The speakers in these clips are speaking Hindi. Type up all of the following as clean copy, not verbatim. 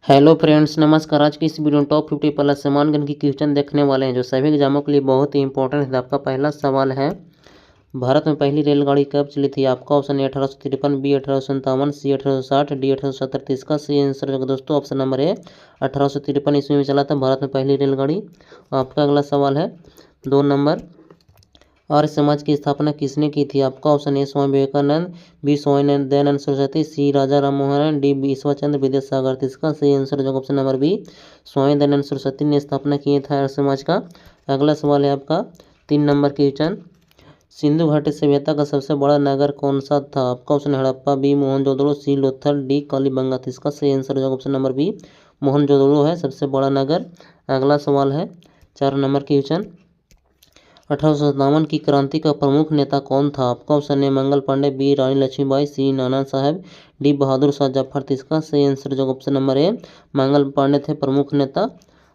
हेलो फ्रेंड्स, नमस्कार। आज की इस वीडियो में टॉप 50 प्लस समान गण की क्वेश्चन देखने वाले हैं जो सभी एग्जामों के लिए बहुत ही इंपॉर्टेंट है। आपका पहला सवाल है, भारत में पहली रेलगाड़ी कब चली थी? आपका ऑप्शन है 1853, बी 1857, सी 1860, डी 1870। इसका सही आंसर होगा दोस्तों ऑप्शन नंबर ए 1853 ईस्वी में चला था भारत में पहली रेलगाड़ी। आपका अगला सवाल है 2 नंबर, आर्य समाज की स्थापना किसने की थी? आपका option A Swami Vivekananda, B Swami Dayanand Saraswati, C Raja Rammohan Roy, D Ishwarchandra Vidyasagar. इसका सही आंसर जो option number B Swami Dayanand Saraswati ने स्थापना किए थे आर्य समाज का। अगला सवाल है आपका 3 नंबर क्वेश्चन, सिंधु घाटी सभ्यता का सबसे बड़ा नगर कौन सा था? आपका ऑप्शन हड़प्पा, बी मोहनजोदड़ो, सी लोथल, डी कालीबंगा। इसका सही आंसर जो ऑप्शन नंबर बी मोहनजोदड़ो है सबसे बड़ा नगर। अगला सवाल है 4 नंबर क्वेश्चन, 1857 की क्रांति का प्रमुख नेता कौन था? आपका ऑप्शन है मंगल पांडे, बी रानी लक्ष्मीबाई, सी नाना साहब, डी बहादुर शाह जफर। इसका सही आंसर जो ऑप्शन नंबर है मंगल पांडे थे प्रमुख नेता।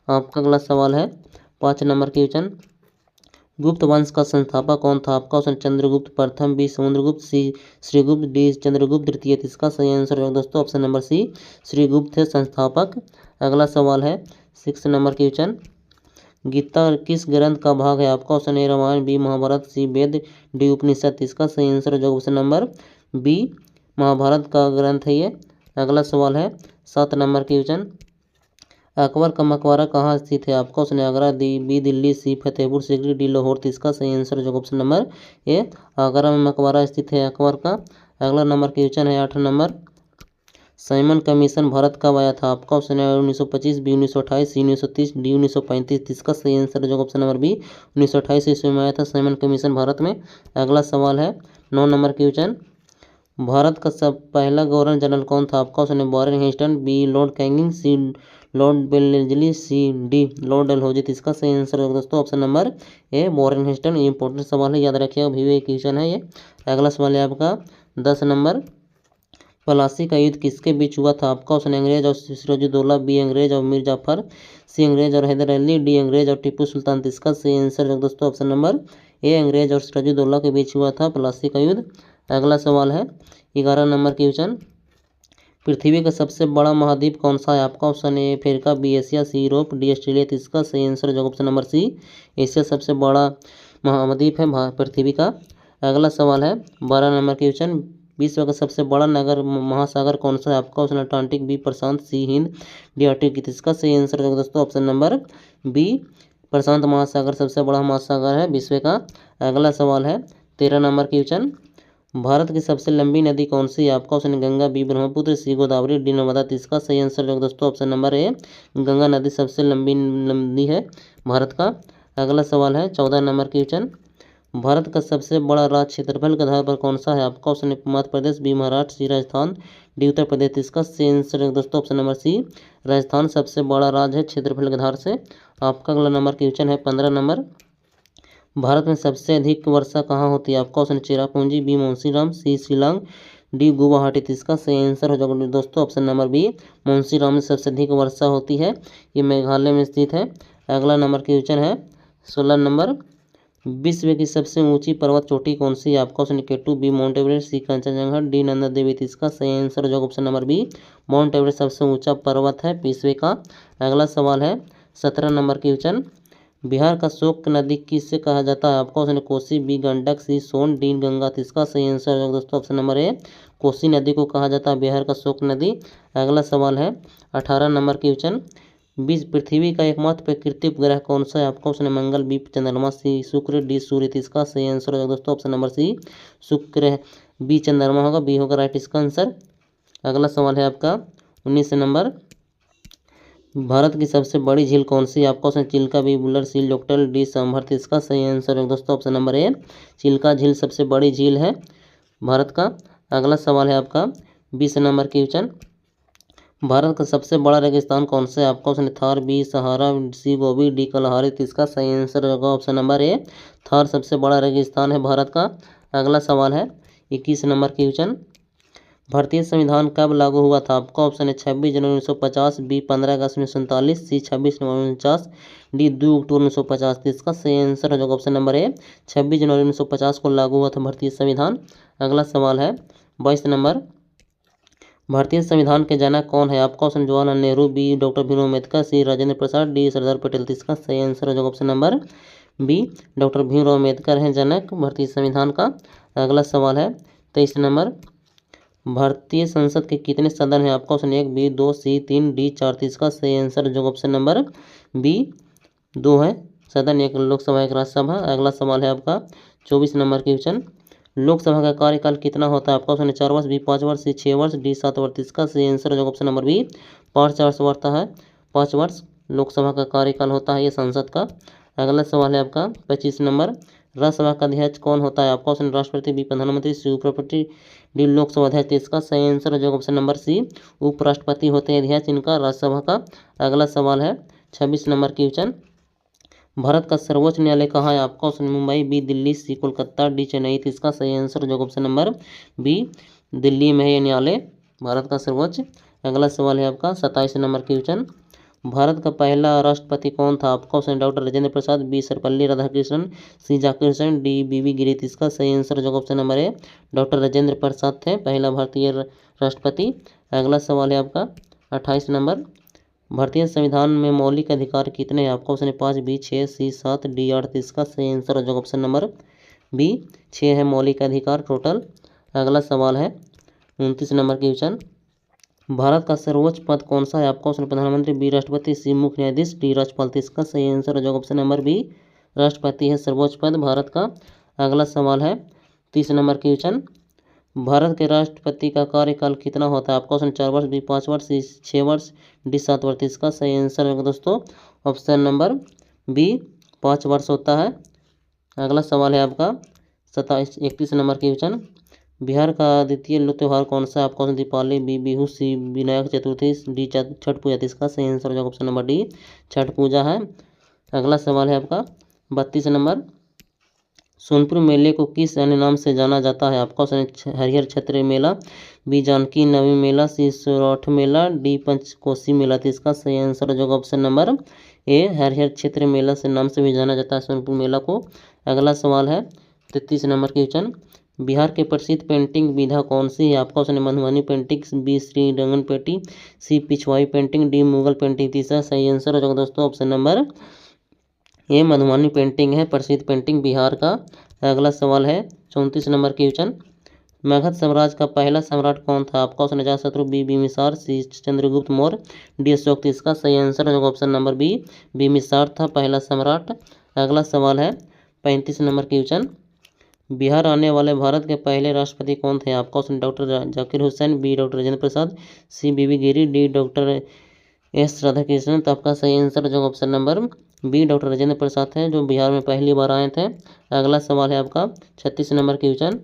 आपका अगला सवाल है 5 नंबर क्वेश्चन, गुप्त वंश का संस्थापक कौन था? आपका ऑप्शन चंद्रगुप्त प्रथम, बी समुद्रगुप्त, सी श्रीगुप्त, डी चंद्रगुप्त द्वितीय। इसका सही आंसर है दोस्तों ऑप्शन नंबर सी श्रीगुप्त थे संस्थापक। अगला सवाल है 6 नंबर क्वेश्चन, गीता किस ग्रंथ का भाग है? आपका option A Ramayan, B Mahabharat, C Veda, D Upanishad. इसका सही आंसर जो ऑप्शन नंबर बी महाभारत का ग्रंथ है ये। अगला सवाल है 7 नंबर क्वेश्चन, अकबर का मकबरा कहाँ स्थित है? आपका ऑप्शन आगरा, बी दिल्ली, सी फतेहपुर सीकरी, डी लाहौर। इसका सही आंसर जो ऑप्शन नंबर ए आगरा में मकबरा स्थित है अकबर का। अगला नंबर क्वेश्चन है 8 नंबर, साइमन कमीशन भारत कब आया था? आपका ऑप्शन है 1925, बी 1928, सी 1930, डी 1935। इसका सही आंसर जो ऑप्शन नंबर बी 1928 ईस्वी में आया था साइमन कमीशन भारत में। अगला सवाल है 9 नंबर क्वेश्चन, भारत का सब पहला गवर्नर जनरल कौन था? आपका ऑप्शन है Warren Hastings, B Lord Canning, C Lord Wellesley, C D Lord Dalhousie. इसका सही आंसर है दोस्तों option number A Warren Hastings. ये इंपॉर्टेंट सवाल है, याद रखिएगा, भी क्वेश्चन है ये। अगला सवाल है आपका 10 नंबर, प्लासी का युद्ध किसके बीच हुआ था? आपका ऑप्शन अंग्रेज और सिराजुद्दौला, बी अंग्रेज और मीर जाफर, सी अंग्रेज और हैदर अली, डी अंग्रेज और टीपू सुल्तान। इसका सही आंसर है दोस्तों ऑप्शन नंबर ए अंग्रेज और सिराजुद्दौला के बीच हुआ था प्लासी का युद्ध। अगला सवाल है 11 नंबर क्वेश्चन, पृथ्वी का सबसे बड़ा महाद्वीप कौन सा है? आपका option A Africa, B Asia, C Europe, D Australia. इसका सही आंसर जो ऑप्शन नंबर सी एशिया सबसे बड़ा महाद्वीप है पृथ्वी का। अगला सवाल है 12 नंबर क्वेश्चन, विश्व का सबसे बड़ा नगर महासागर कौन सा है? आपका ऑप्शन अटलांटिक, बी प्रशांत, सी हिंद, डी आर्कटिक। इसका सही आंसर है दोस्तों ऑप्शन नंबर बी प्रशांत महासागर सबसे बड़ा महासागर है विश्व का। अगला सवाल है 13 नंबर क्वेश्चन, भारत की सबसे लंबी नदी कौन सी है? आपका ऑप्शन गंगा, बी ब्रह्मपुत्र, सी गोदावरी, डी नर्मदा। इसका सही आंसर है दोस्तों ऑप्शन नंबर ए गंगा नदी सबसे लंबी नदी है भारत का। अगला सवाल है 14 नंबर क्वेश्चन, भारत का सबसे बड़ा राज्य क्षेत्रफल के आधार पर कौन सा है? आपका ऑप्शन है मध्य प्रदेश, बी महाराष्ट्र, सी राजस्थान, डी उत्तर प्रदेश। इसका सही आंसर है दोस्तों ऑप्शन नंबर सी राजस्थान सबसे बड़ा राज्य है क्षेत्रफल के आधार से। आपका अगला नंबर क्वेश्चन है 15 नंबर, भारत में सबसे अधिक वर्षा कहाँ होती है? आपका ऑप्शन चेरापूंजी, बी मोन्सीराम, सी शिलांग, डी गुवाहाटी। इसका सही आंसर हो जाएगा दोस्तों ऑप्शन नंबर बी मोन्सीराम में सबसे अधिक वर्षा होती है, ये मेघालय में स्थित है। अगला नंबर क्वेश्चन है 16 नंबर, विश्व की सबसे ऊंची पर्वत चोटी कौन सी है? आपका option K two, B Mount Everest, C Kanchenjunga, D Nanda Devi. इसका सही आंसर जो option number B Mount Everest सबसे ऊंचा पर्वत है विश्व का। अगला सवाल है 17 नंबर क्वेश्चन, बिहार का शोक नदी किससे कहा जाता है? आपका ऑप्शन कोसी, बी गंडक, सी सोन, डी गंगा। इसका सही आंसर है दोस्तों ऑप्शन नंबर ए कोसी नदी को कहा जाता है बिहार का शोक नदी। अगला सवाल है 18 नंबर क्वेश्चन, विश्व पृथ्वी का एकमात्र प्राकृतिक उपग्रह कौन सा है? आपका ऑप्शन है मंगल, बी चंद्रमा, सी शुक्र, डी सूर्य। इसका सही आंसर है दोस्तों ऑप्शन नंबर सी शुक्र है, बी चंद्रमा होगा, बी होगा राइट इसका आंसर। अगला सवाल है आपका 19 नंबर, भारत की सबसे बड़ी झील कौन सी है? आपका ऑप्शन चिल्का, बी बुलर, सी लोकटल, डी समभर। इसका सही आंसर है दोस्तों ऑप्शन नंबर ए चिल्का झील सबसे बड़ी झील है भारत का। अगला सवाल है आपका 20 नंबर क्वेश्चन, भारत का सबसे बड़ा रेगिस्तान कौन सा है? आपका ऑप्शन थार, बी सहारा, सी गोबी, डी कलहारी। इसका सही आंसर होगा ऑप्शन नंबर ए थार सबसे बड़ा रेगिस्तान है भारत का। अगला सवाल है 21 नंबर क्वेश्चन, भारतीय संविधान कब लागू हुआ था? आपका ऑप्शन है 26 जनवरी 1950, बी 15 अगस्त 1947, सी 26 नवंबर 1949, डी 2 अक्टूबर 1950। इसका सही आंसर है ऑप्शन नंबर ए 26 जनवरी 1950 को लागू हुआ था भारतीय संविधान। अगला सवाल है 22 नंबर, भारतीय संविधान के जनक कौन है? आपका option Jawaharlal Nehru, B doctor Bhimrao Ambedkar, C Rajendra Prasad, D Sardar Patel. तो इसका सही आंसर हो जाएगा option number B, doctor Bhimrao Ambedkar हैं जनक भारतीय संविधान का। अगला सवाल है 23 नंबर, भारतीय संसद के कितने सदन हैं? आपका ऑप्शन 1, बी 2, सी 3, डी 4। तो इसका सही आंसर जो ऑप्शन नंबर बी 2 है सदन, एक लोकसभा एक राज्यसभा। अगला सवाल है आपका 24 नंबर क्वेश्चन, लोकसभा का कार्यकाल कितना होता है? आपका ऑप्शन 4 वर्ष, बी 5 वर्ष, सी 6 वर्ष, डी 7 वर्ष। इसका सही आंसर जो ऑप्शन नंबर बी 5 वर्ष होता है, 5 वर्ष लोकसभा का कार्यकाल होता है ये संसद का। अगला सवाल है आपका 25 नंबर, राज्यसभा का अध्यक्ष कौन होता है? आपका ऑप्शन राष्ट्रपति, बी प्रधानमंत्री, सी उपराष्ट्रपति, डी लोकसभा अध्यक्ष। इसका सही आंसर जो ऑप्शन नंबर सी उपराष्ट्रपति होते हैं अध्यक्ष इनका राज्यसभा का। अगला सवाल है 26 नंबर क्वेश्चन, भारत का सर्वोच्च न्यायालय कहाँ है? आपका ऑप्शन मुंबई, बी दिल्ली, सी कोलकाता, डी चेन्नई। तो इसका सही आंसर जो ऑप्शन नंबर बी दिल्ली में है ये न्यायालय भारत का सर्वोच्च। अगला सवाल है आपका 27 नंबर क्वेश्चन, भारत का पहला राष्ट्रपति कौन था? आपका ऑप्शन डॉक्टर राजेंद्र प्रसाद, बी सर्वपल्ली राधाकृष्णन, सी जाकिर हुसैन, डी बी गिरी। इसका सही आंसर जो ऑप्शन नंबर है डॉक्टर राजेंद्र प्रसाद थे पहला भारतीय राष्ट्रपति। अगला सवाल है आपका 28 नंबर, भारतीय संविधान में मौलिक अधिकार कितने हैं? आपका ऑप्शन 5, बी 6, सी 7, डी 8। इसका सही आंसर जो ऑप्शन नंबर बी 6 है मौलिक अधिकार टोटल। अगला सवाल है 29 नंबर क्वेश्चन, भारत का सर्वोच्च पद कौन सा है? आपका ऑप्शन प्रधानमंत्री, बी राष्ट्रपति, सी मुख्य न्यायाधीश, डी राज्यपाल। इसका सही आंसर जो ऑप्शन नंबर बी राष्ट्रपति है सर्वोच्च पद भारत का। अगला सवाल है 30 नंबर क्वेश्चन, भारत के राष्ट्रपति का कार्यकाल कितना होता है? आपका ऑप्शन 4 वर्ष, बी 5 वर्ष, सी 6 वर्ष, डी 7 वर्ष। इसका सही आंसर है दोस्तों ऑप्शन नंबर बी 5 वर्ष होता है। अगला सवाल है आपका 31 नंबर क्वेश्चन, बिहार का द्वितीय त्यौहार कौन सा है? आपका ऑप्शन दीपावली, बी बिहू, सी विनायक चतुर्थी, डी छठ पूजा। इसका सही आंसर हो ऑप्शन नंबर डी छठ पूजा है। अगला सवाल है आपका 32 नंबर, सोनपुर मेले को किस अन्य नाम से जाना जाता है? आपका ऑप्शन हरिहर क्षेत्र मेला, बी जानकी नवमी मेला, सी सौराठ मेला, डी पंचकोसी मेला। तो इसका सही आंसर जो ऑप्शन नंबर ए हरिहर क्षेत्र मेला से नाम से भी जाना जाता है सोनपुर मेला को। अगला सवाल है 33 नंबर क्वेश्चन, बिहार के प्रसिद्ध पेंटिंग विधा कौन सी है? आपका ऑप्शन मधुबनी पेंटिंग, बी श्री रंगन पेटी, C Pichhwai painting, D Mughal painting. तीसरा सही आंसर हो जाएगा दोस्तों ऑप्शन नंबर ये मधुबनी पेंटिंग है प्रसिद्ध पेंटिंग बिहार का। अगला सवाल है 34 नंबर क्वेश्चन, मगध साम्राज्य का पहला सम्राट कौन था? आपका ऑप्शन अजातशत्रु, बी बिम्बिसार, सी चंद्रगुप्त मौर्य, डी अशोक। इसका सही आंसर होगा ऑप्शन नंबर बी बिम्बिसार था पहला सम्राट। अगला सवाल है 35 नंबर क्वेश्चन, बिहार आने वाले भारत के पहले राष्ट्रपति कौन थे? आपका option doctor Zakir Hussain, B doctor Rajendra Prasad, C V Giri, D doctor S Radhakrishnan. तो आपका सही आंसर जो option number B doctor Rajendra Prasad हैं जो बिहार में पहली बार आए थे। अगला सवाल है आपका 36 नंबर क्वेश्चन,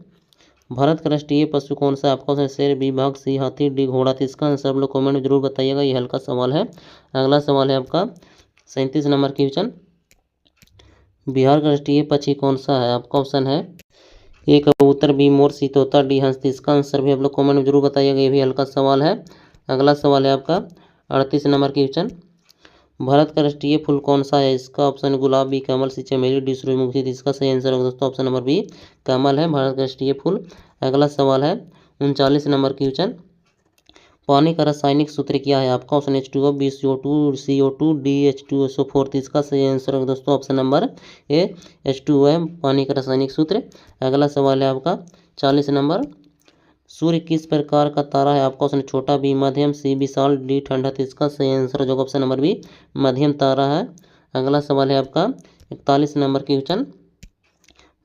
भारत का राष्ट्रीय पशु कौन सा है? आपका ऑप्शन शेर, बी बाघ, सी हाथी, डी घोड़ा। तो इसका आंसर आप लोग कमेंट में जरूर बताइएगा, ये हल्का सवाल है। अगला सवाल है आपका 37 नंबर क्वेश्चन, बिहार का राष्ट्रीय पक्षी कौन सा है? आपका ऑप्शन है ए कबूतर, बी मोर, सी तोता, डी हंस। इसका आंसर भी आप लोग कमेंट में जरूर बताइएगा, ये भी हल्का सवाल है। अगला सवाल है आपका 38 नंबर क्वेश्चन, भारत का राष्ट्रीय फूल कौन सा है? इसका ऑप्शन गुलाब, बी कमल, सी चमेली, डी सूरजमुखी। इसका सही आंसर होगा दोस्तों ऑप्शन नंबर बी कमल है भारत का राष्ट्रीय फूल। अगला सवाल है 39 नंबर क्वेश्चन, पानी का रासायनिक सूत्र क्या है? आपका option H2O, B CO2, CO2, D H2SO4। इसका सही आंसर होगा दोस्तों ऑप्शन नंबर ए H2O है पानी का रासायनिक सूत्र। अगला सवाल है आपका 40 नंबर, सूर्य किस प्रकार का तारा है? आपका ऑप्शन छोटा, बी मध्यम, सी विशाल, डी ठंडा। तो इसका सही आंसर जो ऑप्शन नंबर बी मध्यम तारा है। अगला सवाल है आपका 41 नंबर क्वेश्चन,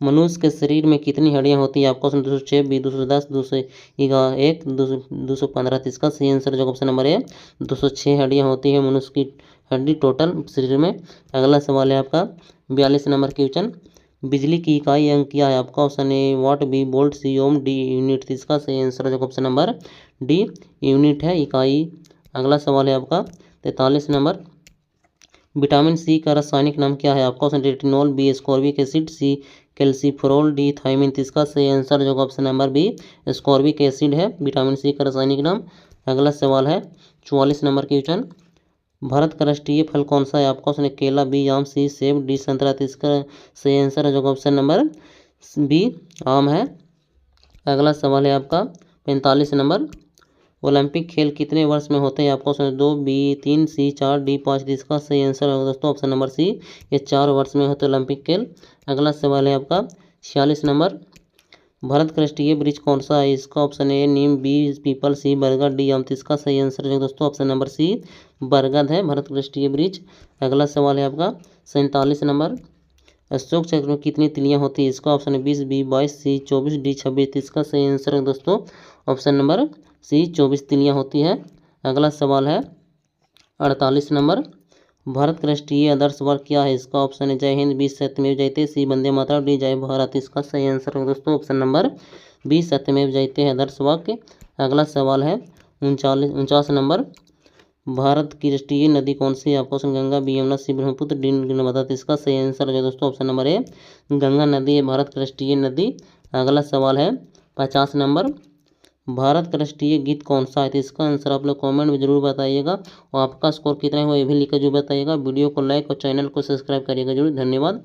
मनुष्य के शरीर में कितनी हड्डियां होती है? आपका ऑप्शन 206, बी 210, 201, 215। इसका सही आंसर जो ऑप्शन नंबर है 206 हड्डियां होती है मनुष्य की हड्डी टोटल शरीर में। अगला सवाल है आपका 42 नंबर क्वेश्चन, बिजली की इकाई अंक क्या है? आपका option A watt, B volt, C ohm, D unit. इसका सही आंसर जो ऑप्शन नंबर डी यूनिट है इकाई। अगला सवाल है आपका 43 नंबर, विटामिन सी का रासायनिक नाम क्या है? आपका option retinol, B ascorbic acid, C calciferol, D thiamine. इसका सही आंसर जो option number B ascorbic acid है विटामिन सी का रासायनिक नाम। अगला सवाल है 44 नंबर क्वेश्चन, भारत का राष्ट्रीय फल कौन सा है? आपका ऑप्शन केला, बी आम, सी सेब, डी संतरा। इसका सही आंसर है जो ऑप्शन नंबर बी आम है। अगला सवाल है आपका 45 नंबर, ओलंपिक खेल कितने वर्ष में होते हैं? आपका ऑप्शन 2, बी 3, सी 4, डी 5। इसका सही आंसर होगा दोस्तों ऑप्शन नंबर सी, ये 4 वर्ष में होते हैं ओलंपिक खेल। अगला सवाल है आपका 46 नंबर, भारत का राष्ट्रीय वृक्ष कौन सा है? इसका ऑप्शन ए नीम, बी पीपल, सी बरगद, डी आम। इसका सही आंसर है दोस्तों ऑप्शन नंबर सी, बरगद है भारत का राष्ट्रीय वृक्ष। अगला सवाल है आपका 47 नंबर, अशोक चक्र में कितनी तिलियां होती है? इसका ऑप्शन है 20, बी 22, सी 24, डी 26। इसका सही आंसर है दोस्तों ऑप्शन नंबर सी, 24 तिलियां होती है। अगला सवाल है 48 नंबर, भारत का राष्ट्रीय आदर्श वाक्य क्या है? इसका ऑप्शन है जय हिंद, बी सत्यमेव जयते, सी वंदे मातरम, डी जय भारत। इसका सही आंसर है दोस्तों ऑप्शन नंबर बी, सत्यमेव जयते है आदर्श वाक्य। अगला सवाल है 49 नंबर, भारत की राष्ट्रीय नदी कौन सी है? आपका ऑप्शन गंगा, बी यमुना, सी ब्रह्मपुत्र, डी नर्मदा। इसका सही आंसर है दोस्तों ऑप्शन नंबर ए, गंगा नदी है भारत की राष्ट्रीय नदी। अगला सवाल है 50 नंबर, भारत का राष्ट्रीय गीत कौन सा है? तो इसका आंसर आप लोग कमेंट में जरूर बताइएगा और आपका स्कोर कितना है वो ये भी लिखकर जरूर बताइएगा। वीडियो को लाइक और चैनल को सब्सक्राइब करिएगा जरूर। धन्यवाद।